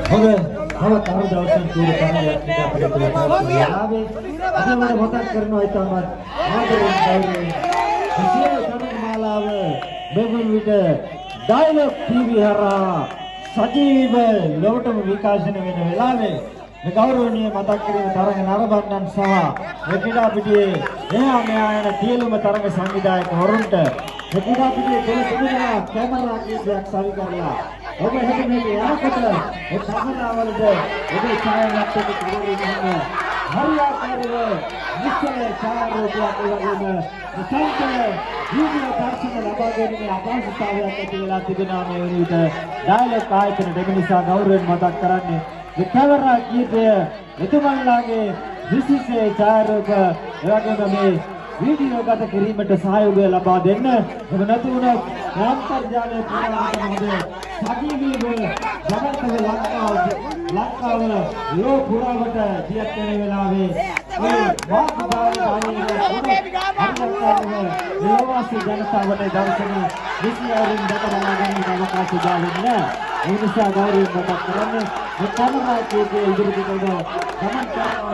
હવે હવે તારું દર્શન પૂરું કરી kita pada આવે આજે મને મતક કરનો હોય તો મત આદરે ગૌરે હસીએ તને માલા આવે બેબન વિટ ડાયલોગ ટીવી હરા સજીવ લોટમ વિકાસන වෙන වෙලාවේ මේ ගෞරවනීය මතක් කිරීම තරඟ නරඹන්නන් සහ මෙකිඩා පිටියේ එහා මෙහා යන සියලුම තරඟ සංවිධායක වරුන්ට මෙකිඩා පිටියේ පොළ සුදුනා කැමරා කීපයක් සවි කරලා ඔබ හිතේ මේ යනකොට ඒ කැමරාවලද ඔබේ ඡායාවක් එක්ක කරගෙන ඉන්න හරියාකාරව නිශ්චල ඡායාරූපයක් වගේම සංකල්ප වීඩියෝ දර්ශන ලබා ගැනීමේ අපහසුතාවයක් ඇති වෙලා තිබෙනවා මේ වන විට ඩයලොග් ආයතන දෙමිනිසා ගෞරවයෙන් මතක් කරන්නේ the camera කීපය එතුමන්ලාගේ විශේෂ ඡායාරූප එවැගේම මේ වීඩියෝ ගත කිරීමට සහයෝගය ලබා දෙන්න ඔබ නැති වුණොත් අන්තර්ජාලය පුරාවට සජීවීව ජගතක ලංකාව ලෝ පුරාවට දියත් වෙන වෙලාවේ මේ වාසනාවේ ලෝවාසී ජනතාවට දර්ශන විශ්ලේෂණ දක්වලා ගැනීමට අවකාශ දෙන්නේ ඒ නිසා ගෞරවයෙන් මතක් කරන්නේ මේ කැමරා කීපය ඉදිරියට ගමන් කරනවා